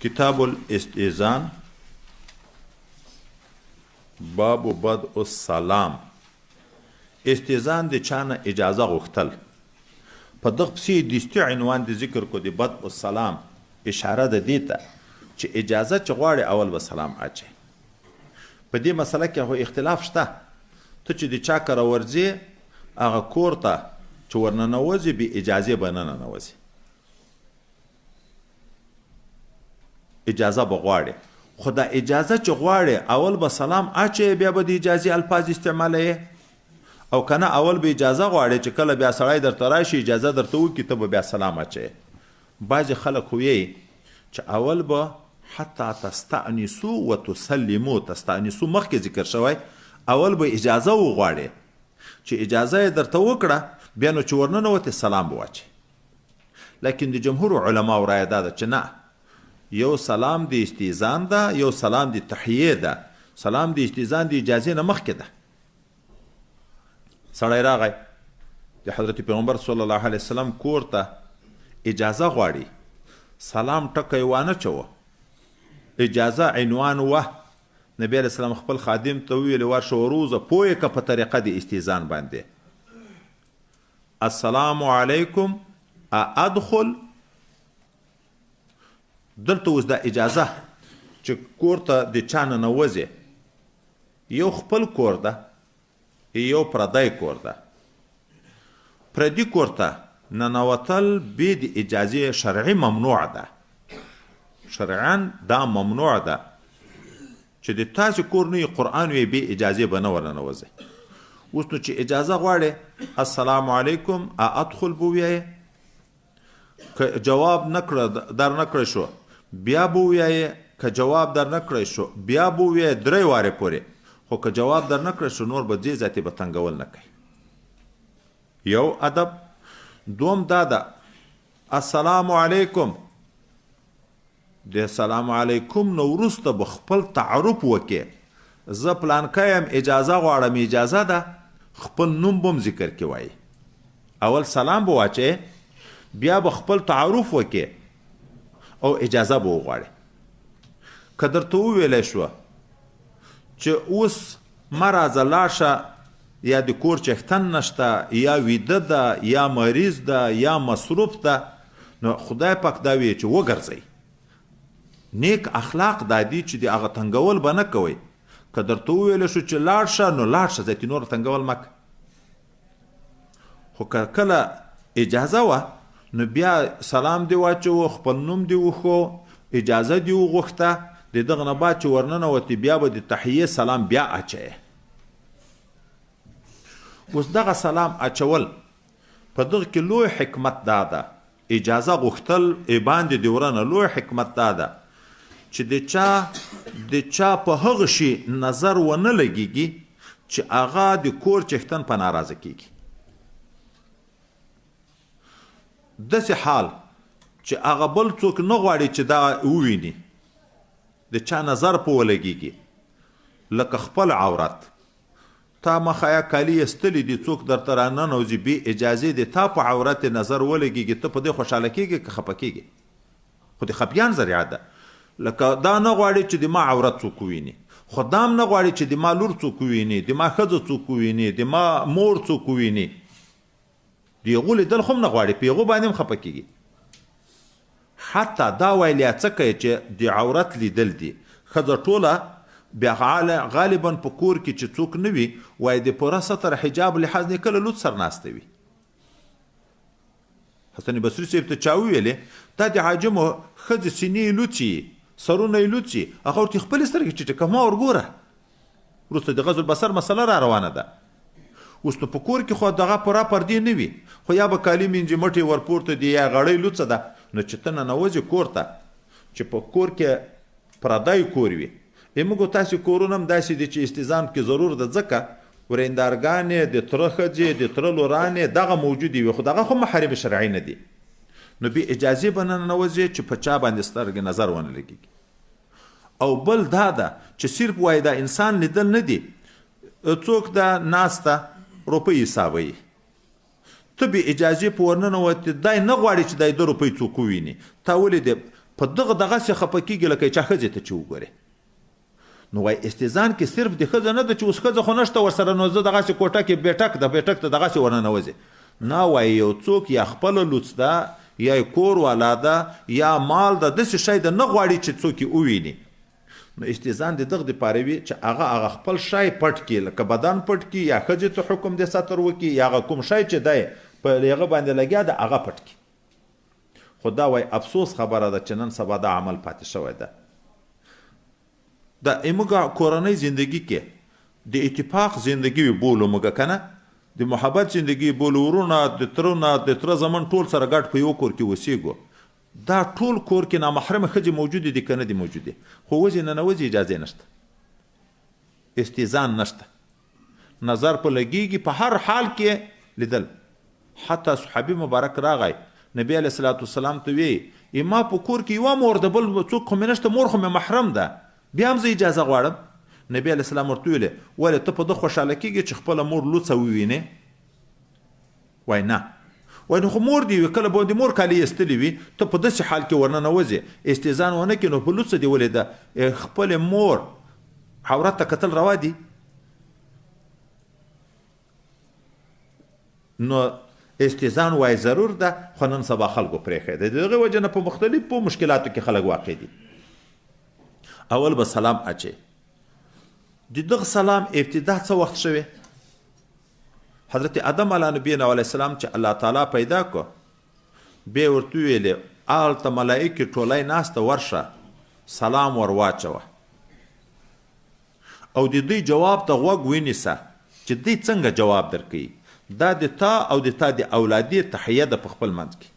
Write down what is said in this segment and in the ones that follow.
کتاب الاستئذان باب بدء السلام. استئذان د چانه اجازه غوښتل. په دغه پسې د استي عنوان د ذکر کو د بدء السلام اشاره ده دیته چې اجازه چې غواړي اول به سلام اچي. په دې مسله کې هو اختلاف شته. ته چې د چا کره ورځې هغه کور ته چې ورننوځي بې اجازې به نه ننوځي، اجازه به غواړي. خو دا اجازه چې غواړي اول به سلام اچي، بیا به د اجازې الفاظ استعمالوي، او کنه اول به اجازه غواړي چې کله بیا سړی درته راشي اجازه درته وکړي ته به بیا سلام اچي. بعضې خلک خو چې اول به حتی تستأنسو و تسلمو، تستأنسو مخکې ذکر شوی، اول به اجازه وغواړي چې اجازه یې درته وکړه بیا نو چې ورننوتې سلام به واچي. لیکن د جمهور علماو رایه دا ده چې نه، یو سلام د استئذان ده، یو سلام د تحیې ده. سلام د استئذان د اجازې نه مخکې ده. سړی راغی د حضرت پیغمبر صلی الله علیه وسلم کور ته اجازه غواړي، سلام ټکی وانه چوه، اجازه عنوان وه. نبی علیه السلام خپل خادم ته وویل ورشه وروزه پوهې که په طریقه د استئذان باندې، السلام علیکم ادخل. دلته اوس دا اجازه چې کور ته د چا ننوځي، یو خپل کور ده یو پردی کور ده. پردي کور ته ننوتل بې د اجازې شرعي ممنوع ده. شرعاً دا ممنوع ده چې د تاسې کور نه قرآن وی بې اجازې به نه ورننوځئ. اوس نو چې اجازه غواړې السلام علیکم ادخل به ووایې، که جواب نکړه در نکړی شو بیا به ووایې، که جواب در نکړی شو بیا به ووایې 3 وارې پورې. خو که جواب در نکړی شو نور به ځې ذاتې به تنګول نه کوي. یو ادب. دوم دا ده السلام علیکم، د سلام علیکم نو وروسته به خپل تعارف وکې، زه پلانکی یم اجازه غواړم، اجازه ده، خپل نوم به هم ذکر کې وایي. اول سلام به واچې، بیا به خپل تعارف وکې او اجازه به وغواړې. که درته وویلی شوه چې اوس مه راځه لاړشه، یا د کور چښتن نشته، یا ویده ده، یا مریض ده، یا مصروف ده، نو خدای پاک دا وی چې وګرځئ. نیک اخلاق دا دي چې د هغه تنګول به نه کوئ. که درته وویلی شو چې لاړ شه نو لاړ شه، ذاتې نور تنګول مه کوه. خو که کله اجازه وه نو بیا سلام دی واچوه، خپل نوم دی وښو، اجازه دی وغوښته، د دغه نه بعد چې ورننوتې بیا به د تحیې سلام بیا اچوې. اوس دغه سلام اچول په دغه کې لوی حکمت دا ده، اجازه غوښتل باندې د ورنه لوی حکمت دا ده چې د چا په هغه شي نظر ونه لګیږي چې هغه د کور چښتن په ناراضه کیږي. داسې حال چې هغه بل څوک نه غواړي چې دا وویني، د چا نظر په ولګیږي، لکه خپل عورت. تا مخایا کالی ایستلی دي، څوک درته راننوځي بې اجازې د تا په عورت نظر ولګیږي، ته په دې خوشحاله کیږي که خفه کیږي؟ خو د خفیان ذریعه ده. لکه دا نه غواړي چې د ما عورت څوک وویني، خو دا هم نه غواړي چې د ما لور څوک وویني، د ما ښځه څوک وویني، د ما مور څوک وویني. د هغو لیدل خو هم نه غواړي، په هغو باندې هم خفه کیږي. حتی دا ویلیا څه کوي چې د عورت لیدل دي. ښځه ټوله بیا غالبا په کور کې چې څوک نه وي وایي د پوره ستر حجاب لحاظ نه کله لوڅ سرناسته وي. حسن بصري صاحب ته چا وویلې دا د عاجمو ښځې سینې یې لوڅي، سرونه یې لوڅي، هغه ورته خپلې سترګې ټیټې کړه، ما ورګوره. وروسته د غض البصر مسله را روانه ده. اوس نو په کور کې خو دغه پوره پردې نه وي، خو یا به کالي مینځي مټې ورپورته دي یا غړۍ لوڅه ده، نو چې ته ننوځې کور ته چې په کور کې پردی کور وي. موږ تاسې کورونه هم داسې دي چې استئذان کې ضرور ده، ځکه ورېندارګانې، د تره ښځې، د تره لورانې دغه موجودې وي، خو دغه خو محارم شرعي نه دي. نو بې اجازې به نه ننوځې چې په چا باندې سترګې نظر ونه لګېږي. او بل دا ده چې صرف وایي دا انسان لیدل نه دي، څوک دا ناسته روپۍ حسابوي، ته بې اجازې په ورننوتې، دی نه غواړي چې دی 2 روپۍ څوک وویني. تا ولې په دغسې خفه کېږي لکه چا ښځې ته چې وګورې. نو وایي استیزان کې صرف د ښځه نه ده چې اوس ښځه خو نشته ورسره، نو زه دغسې کوټه کې بیټک ته دغسې ورننوځي. نه وایي یو څوک یا خپله لوڅ ده یا کور والا ده یا مال ده، داسې شی ده نه غواړي چې څوک یې وویني. نو استیزان د دغه دپاره وي چې هغه خپل شی پټ کړي، لکه بدن پټ کړي یا ښځې ته حکم د ستر وکړي یا هغه کوم شی چې دی په هغه باندې لګیا ده هغه پټ کړي. خو دا وایي افسوس خبره ده چې نن سبا دا عمل پاتې شوی ده. د موږ کورنۍ زندگی کې د اتفاق زندگی بولو موږ که نه، د محبت زندگی بولو، ورونه د تره زمن ټول سره ګډ په یو کور کې اوسېږو. دا ټول کور کې نامحرمه ښځې موجودې دي که نه دي موجودې، خو وځي ننوځي اجازې نشته، استیزان نشته، نظر په لګېږي په هر حال کې لیدل. حتی صحابي مبارک راغی نبی علیه الصلاة والسلام ته وی ما په کور کې یوه مور د بل څوک خو مې نشته، مور خو مې محرم ده، بیا هم زه اجازه غواړم. نبی علیه السلام ورته ویلې ولې ته په ده خوشحاله کېږې چې خپله مور لوڅه ووینې؟ وایي نه. وایي نو خو مور دې وي، کله به د مور کالي ایستلي وي، ته په داسې حال کې ورننوځې استیزان ونه کړې، نو په لوڅه دې ولې ده خپلې مور عورت ته کتل روا دي؟ نو استیزان وای ضرور ده، خو نن سبا خلکو پرېښی دی. د دغې وجې نه په مختلفو مشکلاتو کې خلک واقع دي. اول به سلام اچي. د دغه سلام ابتدا څه وخت شوی؟ حضرت آدم علیه نبینا علیه السلام چې الله تعالی پیدا کو، بیا ورته ویلې هلته ملایکې ټولۍ ناسته، ورشه سلام ور واچوه او د دوی جواب ته غوږ ونیسه چې دوی څنګه جواب درکوي. دا د تا او د تا د اولادي تحیه ده په خپل منځ کې.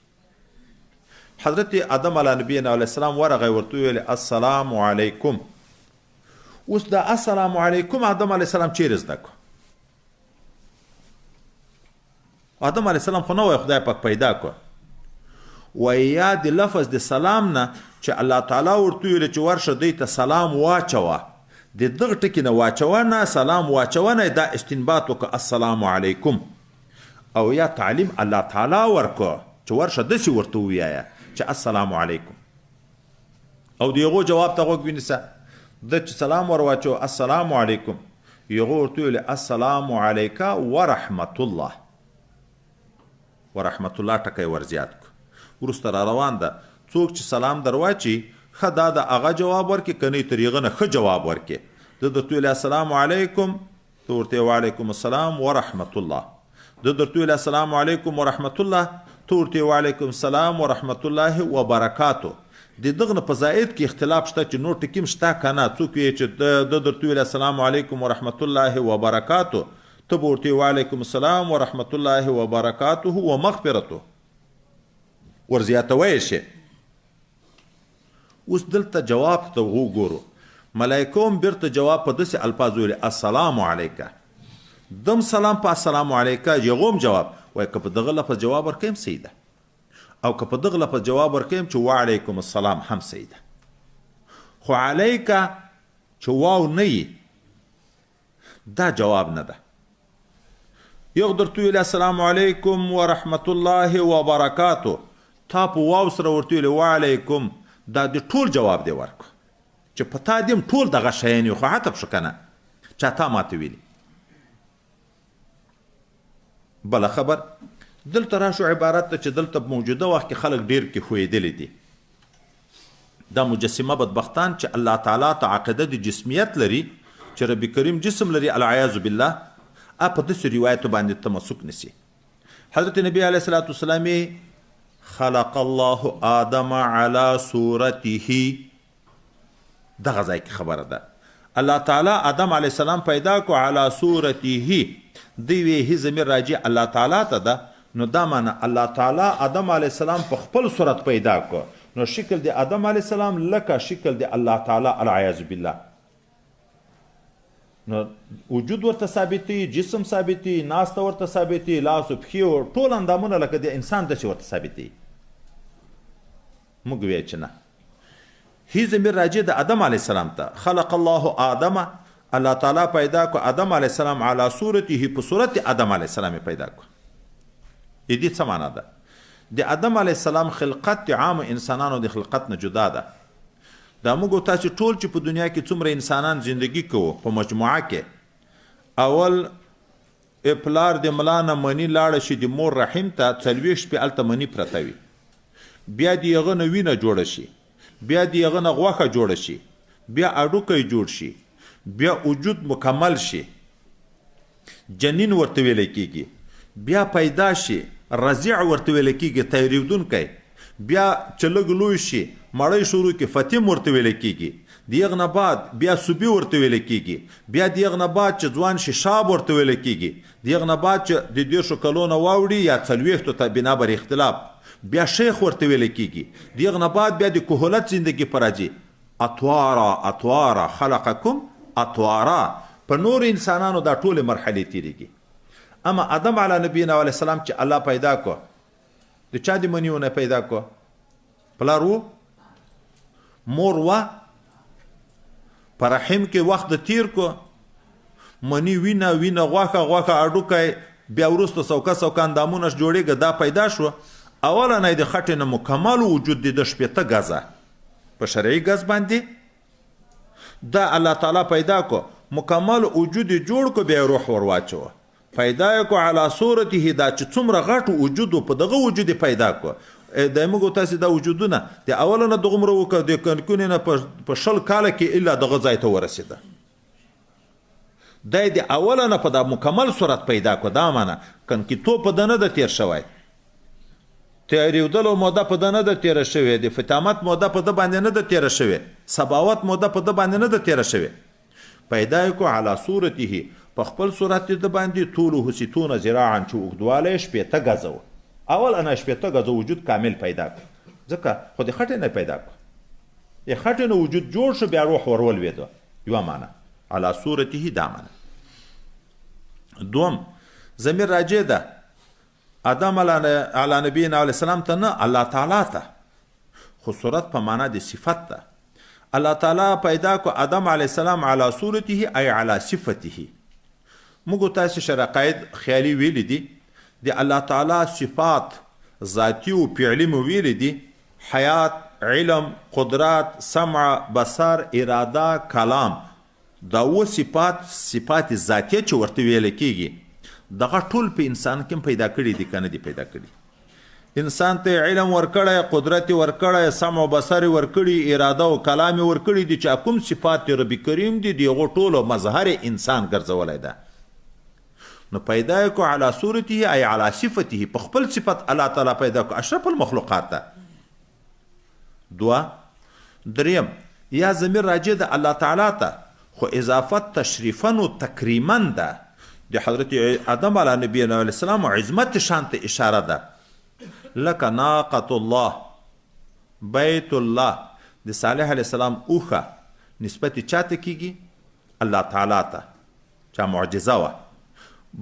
حضرت آدم علیه نبینا علیه السلام ورغی ورته ویلې السلام علیکم. اوس دا السلام علیکم آدم علیه السلام چیرې زده کړو؟ آدم علیه السلام خو نه وایي خدای پاک پیدا کړو، وایي یا د لفظ د سلام نه چې الله تعالی ورته ویلې چې ورشه دوی ته سلام واچوه، د دغه ټکي نه واچوه نه سلام واچوه نه، دا استنباط وکړه السلام علیکم. او یا تعلیم الله تعالی ورکړه چې ورشه داسې ورته ووایه چې السلام علیکم، او د هغو جواب ته غوږ ونیسه. ده چې سلام ور واچو السلام علیکم، هغو ورته ویلې السلام علیک ورحمت الله. ورحمت الله ټکی ور زیات کړو. وروسته را روان ده څوک چې سلام در واچي ښه دا د هغه جواب ورکړي، که نه تر هغه نه ښه جواب ورکړي. ده درته ویلې السلام علیکم، ته ورته وعلیکم السلام ورحمت الله. ده درته ویلې السلام علیکم ورحمت الله، ته ورته وعلیکم السلام ورحمت الله وبرکاتو. د دغه نه په زائد کې اختلاف شته چې نور ټکي هم شته که نه. څوک وایي چې ده درته ویلې السلام علیکم ورحمت الله وبرکاتو، ته به ورته وعلیکم السلام ورحمت الله وبرکاته ومغفرته ورزیاتوی شي. اوس دلته جواب ته وګورو، ملایکو هم بیرته جواب په داسې الفاظو ویلي السلام علیکه. دم سلام په السلام علیکه، هغو هم جواب وایي که په دغه لفظ جواب ورکویم صحیح ده، او که په دغه لفظ جواب ورکویم چې وعلیکم السلام هم صحیح ده. خو علیکه چې واو نه وي دا جواب نه ده. یو درته ویلي السلام علیکم ورحمت الله وبرکاتو، تا په واو سره ورته ویلي وعلیکم، دا د ټول جواب دی ورکړو چې په تا دې هم ټول دغه شیان یو، خو عطف شو که نه چا تا ماته ویلي. بله خبر دلته راشو عبارت ته چې دلته موجوده وخت کې خلک ډېر کې ښویېدلي دي. دا مجسمه بدبختان چې الله تعالی ته عقیده د جسمیت لري، چې رب کریم جسم لري، العیاذ بالله، په داسې روایتو باندې تمسک نسی. حضرت نبی علیه الصلاة والسلام خلق الله آدم علی صورته، دغه ځای کې خبره ده الله تعالی آدم علیه السلام پیدا کو علی صورته، دی وی ضمیر راجع الله تعالی ته ده. نو دا معنی الله تعالی آدم علیه السلام په خپل صورت پیدا کو، نو شکل د آدم علیه السلام لکه شکل د الله تعالی العیاذ بالله. نو وجود ورته ثابتي، جسم ثابتي، ناسته ورته ثابتي، لاس او پښې او ټول اندامونه لکه د انسان داسې ورته ثابتي. موږ وایو چې نه، هی ضمیر راجع د آدم علیه السلام ته. خلق الله آدم، الله تعالی پیدا کو آدم علیه السلام علی صورته، په صورت آدم علیه السلام پیدا کو. دې څه معنا ده؟ د آدم علیه السلام خلقت د عام انسانانو د خلقت نه جدا ده. دا موږ تاسو ټول چې په دنیا کې څومره انسانان زندگی کوو په مجموعه کې، اول پلار د ملا نه مني لاړه شي د مور رحم ته 40 شپې هلته مني پرته وي، بیا د هغه نه وینه جوړه شي، بیا د هغه نه غوښه جوړه شي، بیا اډوکی جوړ شي، بیا وجود مکمل شي، جنین ورته ویل کېږي، بیا پیدا شي رضیع ورته ویل کېږي تیریدونکی، بیا چې لږ لوی شي مړی شروع کې فتیم ورته ویل کېږي، د هغه نه بعد بیا صوبي ورته ویل کېږي، بیا د هغه نه بعد چې ځوان شي شاب ورته ویل کېږي، د هغه نه بعد چې د 10 کلونو واوړي یا 40 ته بنا بر اختلاف بیا شیخ ورته ویل کېږي، د هغه نه بعد بیا د کهولت زندگی پر راځي. اطوارا اطوارا خلقکم اطوارا، په نور انسانانو دا ټول مرحلې تیریږي. اما آدم علی نبینا علیه السلام چې الله پیدا کو، د چا د منیونه پیدا کو؟ پلار و، مور و، په رحم کې وخت تیر کو، منی وینه وینه غوښه غوښه اډوکی، بیا وروسته سوکه سوکه اندامونه جوړېږي، دا پیدا شو. اوله نه د خټې نه مکمل وجود د 15 غزه په شرعي غز باندې دا الله تعالی پیدا کو، مکمل وجود جوړ کو، بیا روح ورواچو، پیدا کو علی صورته، دا چې څومره غټ وجود په دغه وجود پیدا کو. د موږ تاسو دا وجودونه د اوله نه دغه مرو وکړ د کنکونې نه په 10 کال کې الا دغه ځای ته ورسېده. د اوله نه په دا مکمل صورت پیدا کو، دا معنی کنکی تو په دنه د تیر شوی، تیریدلو موده په ده نه ده تیره شوې، د فتامت موده په ده باندې نه ده تیره شوې، سباوت موده په ده باندې نه ده تیره شوې. پیدا یې کو علی صورته، په خپل صورت د باندې طوله 60 ذراعا، چې اوږدوالی 15 غزه و. اول انا 15 غزه وجود کامل پیدا کو، ځکه خو د خټې نه پیدا کو، د خټې نه وجود جوړ شو، بیا روح ورولوېده. یوه معنی علی صورته، دا معنی. دوم ضمیر راجع ده آدم علی نبینا علیه السلام ته نه، الله تعالی ته، خو صورت په معنا د صفت ده. الله تعالی پیدا کو آدم علیه السلام علی صورته ای علی صفته. موږ تاسو شرقاید خیالي ویلی دي، د الله تعالی صفات ذاتی او فعلی مو ویلی دي، حیات، علم، قدرت، سمع، بصر، اراده، کلام، دا و صفات ذاتیه چې ورته ویل کېږي، دغه ټول په انسان کې پیدا کړي دي که نه دي پیدا کړي؟ انسان ته علم ورکړی، قدرت ورکړی، سمع و بصر ورکړي، اراده او کلام ورکړي دي، چې کوم صفات رب کریم دي د هغو ټولو مظهر انسان ګرځولی ده. نو پیدا کو علی صورته ای علی صفته، په خپل صفت الله تعالی پیدا کو، اشرف المخلوقات ده. دوه دریم یا ضمیر راجع ده الله تعالی ته، خو اضافت تشریفا و تکریما ده. د حضرت آدم علی نبینا علیه السلام عظمت شان ته اشاره ده. لکه ناقة الله، بیت الله، د صالح علیه السلام اوخه نسبت چاته کیږي؟ الله تعالی ته، چا معجزه وه.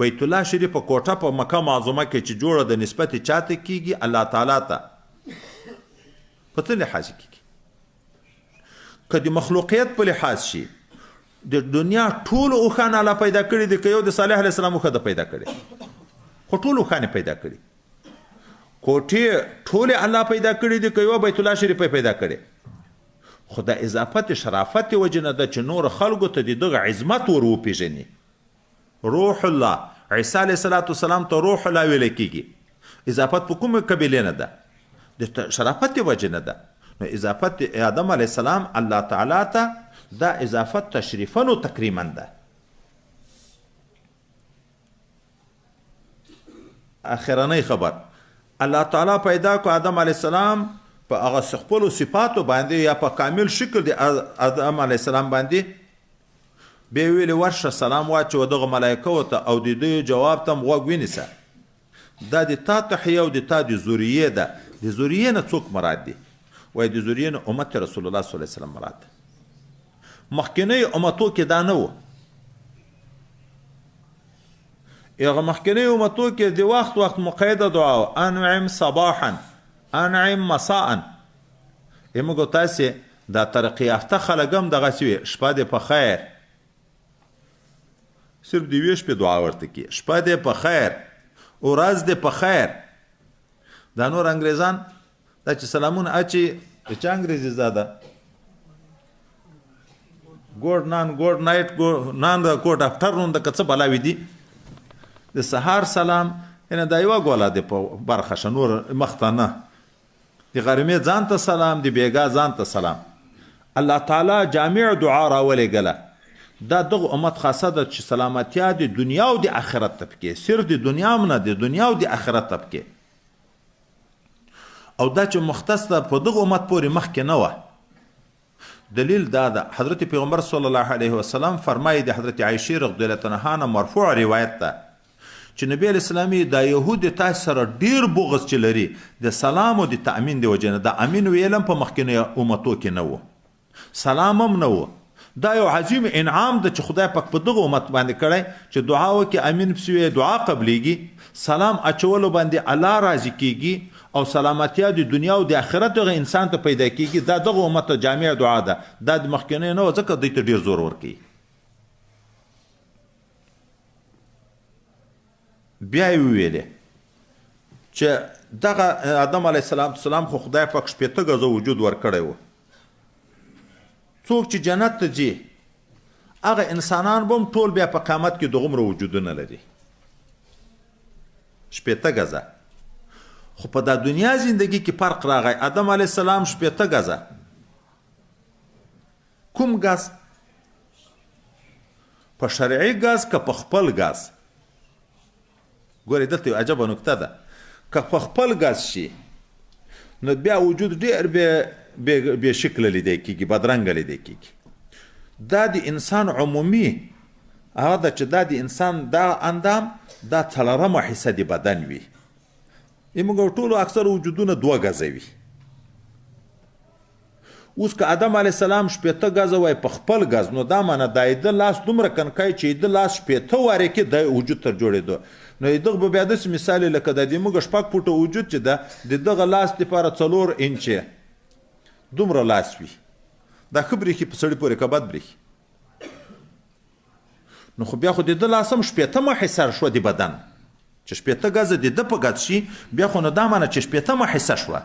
بیت الله شریف په کوټه په مکه معظمه کې چې جوړه د نسبت چاته کیږي؟ الله تعالی ته. په څه لحاظ کیږي؟ که د مخلوقیت په لحاظ شي، د دنیا ټول اوښان الله پیدا کړي دي، که یو د صالح علیه السلام اوښه ده پیدا کړي؟ خو ټول اوښانې پیدا کړي. کوټې ټولې الله پیدا کړي دي، که یو بیت الله شریف پیدا کړي؟ خو د اضافت شرافت وجه نه ده چې نور خلکو ته د دغه عظمت ور وپېژني. روح الله، عیسی علیه السلام ته روح الله ویل کېږي. اضافت په کومه قبیلې نه ده؟ د شرافت وجه نه ده. نو اضافت آدم علیه السلام الله تعالی ته، دا اضافت تشریفا و تکریما ده. اخرنی خبر، الله تعالی پیدا کو آدم علیه السلام په هغه خپلو صفاتو باندې یا په کامل شکل د آدم علیه السلام باندې، بیا ویلې ورشه سلام واچوه دغه ملایکو ته او د دوی جواب ته م غوږ ونیسه. دا د تا تحیه او د تا د ذریه ده. د ذریه نه څوک مراد دي؟ وایي د ذریه نه امت رسول الله صلی الله علیه وسلم مراد ده. مخکنی امتو کې دا نه و. هغه مخکنی امتو کې د وخت وخت مقیده دعا و، انعم صباحا، انعم مساء. موږ تاسې دا ترقی یافته خلک هم دغسې وي، شپه دې په خیر، صرف د یوې شپې دعا ورته کړي، شپه دې په خیر، ورځ دې په خیر. دا نور انګریزان دا چې سلامونه اچي د چا انګریزي زاده ګوډ نان ګوډ نایټ نان د کوټ افټرنون د که څه بلاوي دي د سهار سلام یعنې دا یوه ګوله دی په برخه شه نور مخته نه د غرمې ځان ته سلام د بیګا ځان ته سلام الله تعالی جامع دعا راولېږله دا دغه امت خاصه ده چې سلامتیا د دنیا او د آخرت ته پکې صرف د دنیا هم نه د دنیا او د آخرت ته پکې او دا چې مختص ده په دغه امت پورې مخکې نه وه دلیل دا ده حضرت پیغمبر صلی الله علیه وسلم فرمایي د حضرت عایشې رضی الله عنها نه مرفوع روایت ده چې نبی علیه السلام دا یهود تاسو سره ډیر بغض چې لري د سلام او د تأمین د وجې نه د امین ویلم په مخکینو امتو کې نه و سلام هم نه و دا یو عظیم انعام ده چې خدای پاک په دغه امت باندې کړی چې دعا وکړي امین پسې دعا قبلیږي سلام اچولو باندې الله راضي کیږي او سلامتیا د دنیا او د آخرت دغه انسان ته پیدا کیږي دا دغه امت ته جامع دعا ده دا د مخکینو نه و ځکه دوی ته ډیر زور ورکوي بیا یې وویلې چې دغه آدم علیه السلام خو خدای پاک 80 ګزه وجود ورکړی و څوک چې جنت ته ځي هغه انسانان به هم ټول بیا په قیامت کې دغومره وجودونه لري 80 ګزه خو په دا دنیا زندگی کې فرق راغی آدم علیه السلام 80 ګزه کوم ګز په شرعي ګز که په خپل ګز ګورې دلته یو عجبه نکته ده که په خپل ګز شي نو بیا وجود ډېر بې شکله لیدی کېږي بدرنګه لیدی کېږي دا د انسان عمومي هغه ده چې دا د انسان دا اندام دا څلورمه حصه د بدن وي زموږ ټولو اکثر وجودونه 2 ګزه وي اوس که آدم علیه السلام 80 ګزه وای په خپل ګز نو دا معنی دا د لاس دومره کنکای چې د لاس 80 واره کې د وجود تر جوړېدو نو دغه به بیا داسې مثال لکه د موږ 6 فوټه وجود چې ده د دغه لاس لپاره 4 انچه دومره لاس وي دا ښه برېښي په سړي پورې که بد برېښي نو خو بیا خو د ده لاس هم 80مه حصه شوه د بدن چې 80 ګزه د ده په ګز شي بیا خو نو دا معنی چې 80مه حصه شوه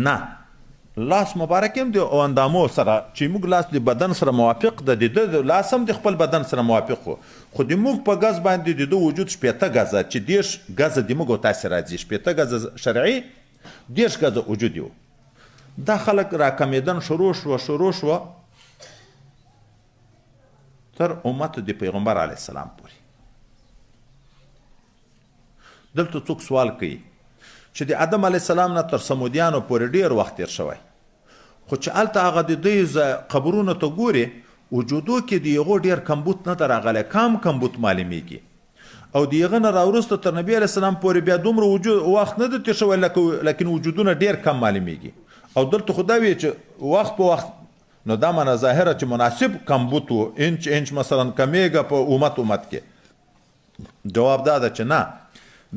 نه لاس مبارک هم د اندامو سره چې موږ لاس د بدن سره موافق ده د لاس هم د خپل بدن سره موافق خو د موږ په ګز باندې د وجود 80 ګزه چې 10 ګزه د موږ تاسو راځي 80 ګزه شرعي 10 ګزه وجود یو دا خلک راکمیدن شروع شو تر امت د پیغمبر علی السلام پورې دلته څوک سوال کوي چې د آدم علیه السلام نه تر سمودیانو پورې ډیر وخت تیر شوی خو چې هلته هغه د دوی قبرونو ته ګوري وجودو کې د هغو ډیر کمبود نه ده راغلی کم کمبود معلومیږي او د هغه نه راوروسته تر نبي علیه السلام پورې بیا دومره وخت نه ده تیر شوی لکن وجودونه ډیر کم معلومیږي او دلته خو دا وی چې وخت په وخت نو دا معنی ظاهره چې مناسب کمبود و انچ مثلا کمیږي په امت کې جواب دا ده چې نه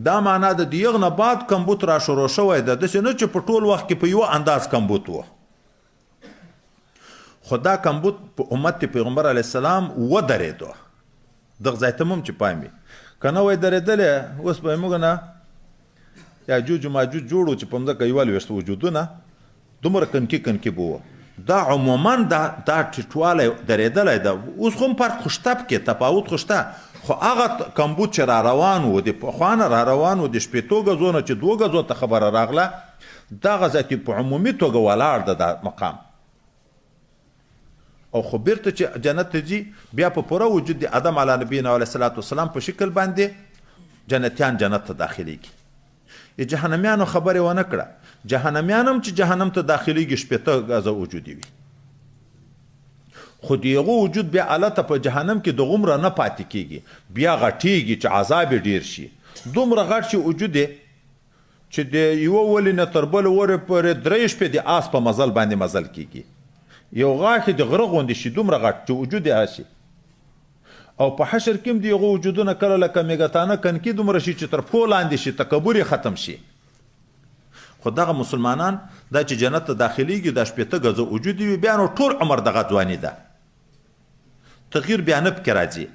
دا معنا د دیغ نه بعد کمبود را شروع شوی ده داسې نه چې په ټول وخت کې په یوه انداز کمبود و خو دا کمبود په امت پیغمبر علیه السلام ودرېدو دغه ځای ته هم چې پام وي که نه وای درېدلی اوس به موږ نه یاجوج و ماجوج جوړو چې په مځکه یوه لویشت وجودونه دومره کنکي به وو دا عموما دا ټیټوالی درېدلی ده اوس خو هم فرق خو شته پکې تفاوت خو شته خو هغه کمبود چې را روان و د پخوا نه را روان و د 80 ګزو نه چې 2 ګزو ته خبره راغله دغه ځای په عمومي توګه ولاړ ده دا مقام او خو بیرته چې جنت ته ځي بیا په پوره وجود د آدم علیه نبینا علیه الصلاة والسلام په شکل باندې جنتیان جنت ته داخلیږي جهنمیانو خبرې ونه کړه جهنمیان هم چې جهنم ته داخلیږي 80 ګزه وجودي وي خو دیغه وجود بیا الته په جهنم کې د غمره نه پاتې کیږي بیا غټیږي چې عذاب ډیر شي دومره غټ شي وجود چې د یو ولې نه تر بل وره پورې 3 شپې د آس په مزل باندې مزل کیږي یو غاښ د غره غوندې شي دومره غټ چې وجود یې شي او په حشر کې هم دیغه وجودونه کله لکه میګتانه کنکي دومره شي چې تر پښو لاندې شي تکبر یې ختم شي خو دغه مسلمانان دا چې جنت ته داخلیږي د 80 ګزه وجود وي بیا نو ټول عمر دغه ځواني ده تغییر بیا نه پکې راځي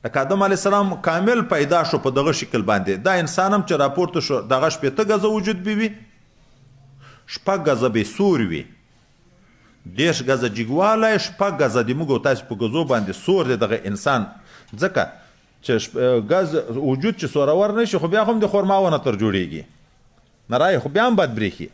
لکه آدم علیه السلام کامل پیدا شو په دغه شکل باندې، دا انسان هم چې راپورته شو دغه 80 ګزه وجود به وي، 6 ګزه به سور وي، 10 ګزه جګوالی، 6 ګزه د موږ او تاسو په ګزو باندې سور دی دغه انسان. ځکه چې ګز وجود چې سورور نه شي خو بیا هم د خرما ونه تر جوړیږي، نرای خو بیا هم باید برېښي.